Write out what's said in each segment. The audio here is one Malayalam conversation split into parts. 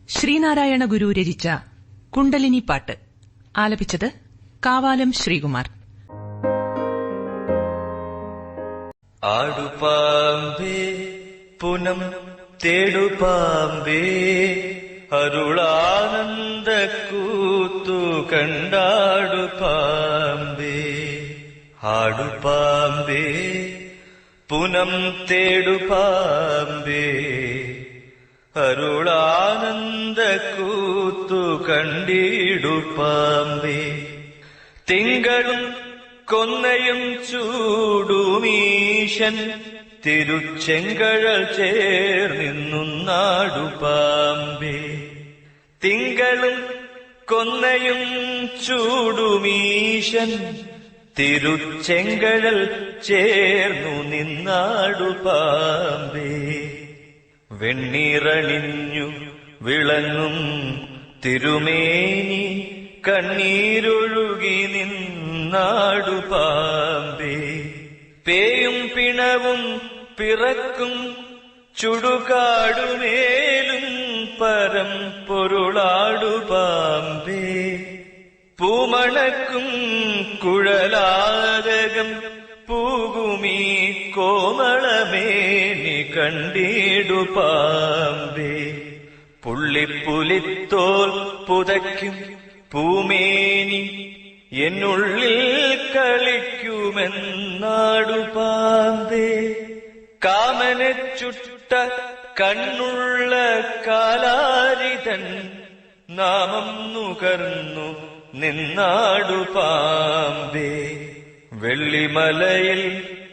ശ്രീനാരായണ ഗുരു രചിച്ച കുണ്ടലിനി പാട്ട് ആലപിച്ചത് കാവാലം ശ്രീകുമാർ. ആടുപാമ്പേ പുനം തേടുപാമ്പേ അരുളാനന്ദ കൂത്തു കണ്ടാടുപാമ്പേ. ആടുപാമ്പേ പുനം തേടുപാമ്പേ അരുളാനന്ദ കൂത്തു കണ്ടിടുപാമ്പേ. തിങ്കളും കൊന്നയും ചൂടുമീശൻ തിരുച്ചെങ്കഴൽ ചേർന്നിന്നുന്നാടുപാമ്പേ. തിങ്കളും കൊന്നയും ചൂടുമീശൻ തിരുച്ചെങ്കഴൽ ചേർന്നു നിന്നാടുപാമ്പേ. വെണ്ണീറണിഞ്ഞു വിളങ്ങും തിരുമേനി കണ്ണീരൊഴുകി നിന്നാടുപാമ്പേ. പേയും പിണവും പിറക്കും ചുടുകാടുമേലും പരം പൊരുളാടുപാമ്പേ. പൂമണക്കും കുഴലാതകം പൂകുമീ കോമളമേനി കണ്ടിടുപാമ്പേ. പുള്ളിപ്പുലിത്തോൽ പുതയ്ക്കും പൂമേനി എന്നുള്ളിൽ കളിക്കുമെന്നാടുപാമ്പേ. കാമനെ ചുട്ട കണ്ണുള്ള കാലാരിതൻ നാമം നുകർന്നു നിന്നാടുപാമ്പേ. വെള്ളിമലയിൽ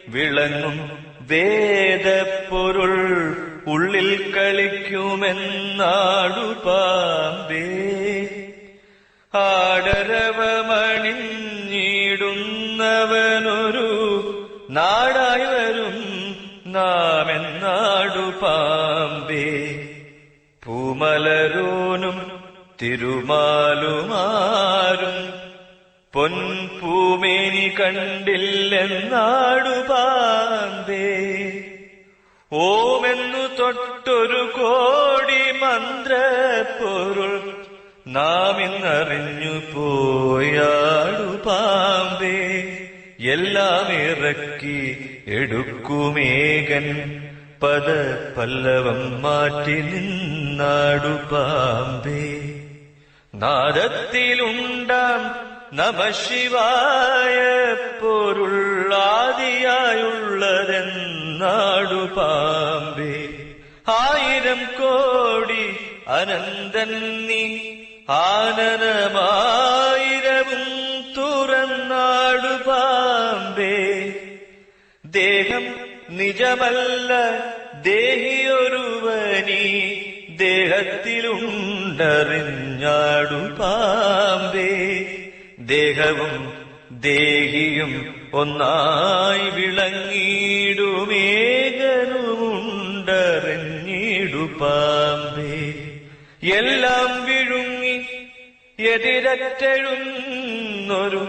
വിളങ്ങും വേദപ്പൊരുൾ ഉള്ളിൽ കളിക്കുമെന്നാടുപാമ്പേ. ആടരവമണിഞ്ഞിടുന്നവനൊരു നാടായി വരും നാമെന്നാടുപാമ്പേ. പൂമലരോനും തിരുമാലുമാരും പൊൻപൂമേനി കണ്ടില്ലെന്നാടുപാമ്പേ. ഓമെന്നു തൊട്ടൊരു കോടി മന്ത്രപ്പൊരുൾ നാം ഇന്നറിഞ്ഞു പോയാടുപാമ്പേ. എല്ലാം ഇറക്കി എടുക്കുമേകൻ പദ പല്ലവം മാറ്റി നിന്നാടുപാമ്പേ. നാദത്തിലുണ്ടാം നമഃശിവായ പൊരുളാദിയായുള്ളതെന്നാടുപാമ്പേ. 1000 കോടി അനന്തൻ നീ ആനനമായിരവും തുറന്നാടുപാമ്പേ. ദേഹം നിജമല്ല ദേഹിയൊരുവനീ ദേഹത്തിലുണ്ടറിഞ്ഞാടുപാമ്പേ. ദേഹവും ദേഹിയും ഒന്നായി വിളങ്ങിയിടുമേകനുമുണ്ടറിഞ്ഞിടുപാമ്പേ. എല്ലാം വിഴുങ്ങി എതിരറ്റെഴുന്നൊരു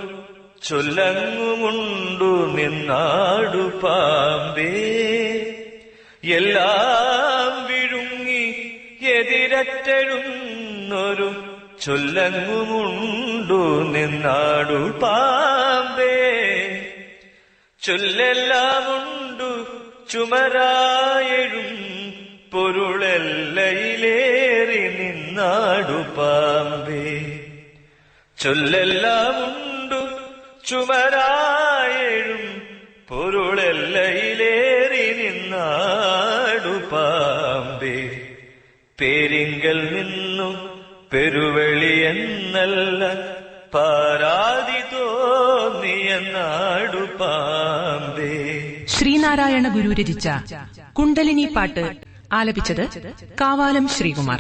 ചൊല്ലങ്ങുമുണ്ടു നിന്നാടുപാമ്പേ. എല്ലാം വിഴുങ്ങി എതിരറ്റെഴുന്നൊരു ചൊല്ലങ്ങുമുണ്ടു നിന്നാടുപാമ്പേ. ചൊല്ലെല്ലാമുണ്ടു ചുമരായെഴും പൊരുളെല്ലയിലേറി നിന്നാടുപാമ്പേ. ചൊല്ലെല്ലാമുണ്ടു ചുമരായെഴും പൊരുളെല്ലയിലേറി നിന്നാടുപാമ്പേ. പേരിങ്കൽ നിന്നു പെരുവെളി എന്നല്ല പാരാതി തോന്നിയെന്നാടുപാമ്പേ. ശ്രീനാരായണ ഗുരു രചിച്ച കുണ്ടലിനി പാട്ട് ആലപിച്ചത് കാവാലം ശ്രീകുമാർ.